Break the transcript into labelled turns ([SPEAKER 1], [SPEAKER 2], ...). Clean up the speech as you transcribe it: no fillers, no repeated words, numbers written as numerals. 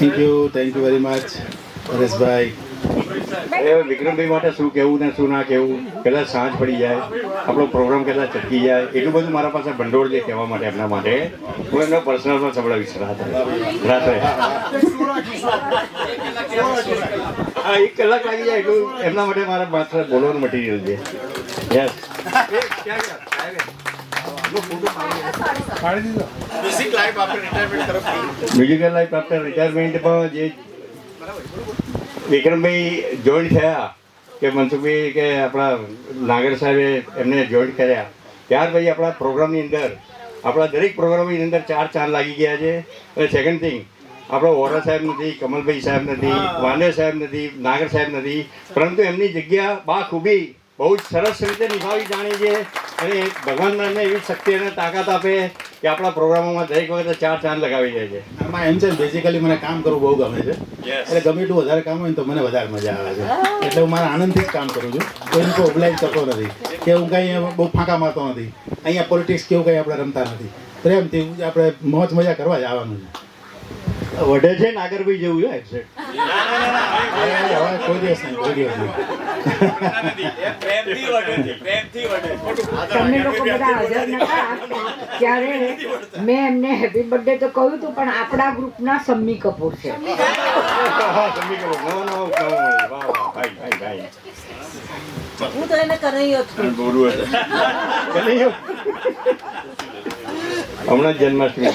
[SPEAKER 1] Thank you very much પરેશભાઈ. વિક્રમભાઈ માટે શું કહેવું ને શું ના કહેવું, કદાચ સાંજ પડી જાય, આપણો પ્રોગ્રામ કદાચ ચટકી જાય, એટલું બધું મારા પાસે ભંડોળ છે કહેવા માટે. એમના માટે હું એમના પર્સનલમાં સંભળાવીશ રાત્રે. હા, 1 કલાક લાગી જાય એટલું એમના માટે મારા માત્ર બોલવાનું મટીરિયલ છે. યસ.
[SPEAKER 2] મ્યુઝિક લાઈફ
[SPEAKER 1] આફ્ટર રિટાયરમેન્ટમાં જે વિક્રમભાઈ જોઈન થયા કે મનસુખભાઈ કે આપણા નાગર સાહેબે એમને જોઈન કર્યા ત્યાર પછી આપણા પ્રોગ્રામની અંદર, આપણા દરેક પ્રોગ્રામની અંદર 4 ચાંદ લાગી ગયા છે. અને સેકન્ડ થિંગ, આપણો વોરા સાહેબ નથી, કમલભાઈ સાહેબ નથી, વાંદે સાહેબ નથી, નાગર સાહેબ નથી, પરંતુ એમની જગ્યા બાખૂબી બહુ જ સરસ રીતે નિભાવી જાણી છે. અને ભગવાન મને એવી શક્તિ અને તાકાત આપે કે આપણા પ્રોગ્રામોમાં દરેક વખતે 4 ચાંદ લગાવી જાય છે.
[SPEAKER 3] આમાં એમ છે બેઝિકલી મને કામ કરવું બહુ ગમે છે. એટલે ગમે એટલું વધારે કામ હોય ને તો મને વધારે મજા આવે છે. એટલે હું મારા આનંદથી જ કામ કરું છું. કોઈને કોઈ ઓબ્લાઇઝ કરતો નથી કે હું કંઈ બહુ ફાંકા મારતો નથી. અહીંયા પોલિટિક્સ કેવું કંઈ આપણે રમતા નથી. પ્રેમથી આપણે મોજ મજા કરવા જ આવવાનું છે.
[SPEAKER 1] વઢે છે નાગરભાઈ જેવું છે એક્ઝેક્ટ.
[SPEAKER 3] કોઈ દિવસ નહીં, કોઈ દિવસ નહીં.
[SPEAKER 4] તમે લોકો બધા હાજર નતા ત્યારે મેં એમને હેપી બર્થડે તો કહ્યું હતું, પણ આપણા ગ્રુપના શમ્મી કપૂર છે.
[SPEAKER 5] હું તો એને કનૈયો છું.
[SPEAKER 1] હમણાં જ જન્માષ્ટમી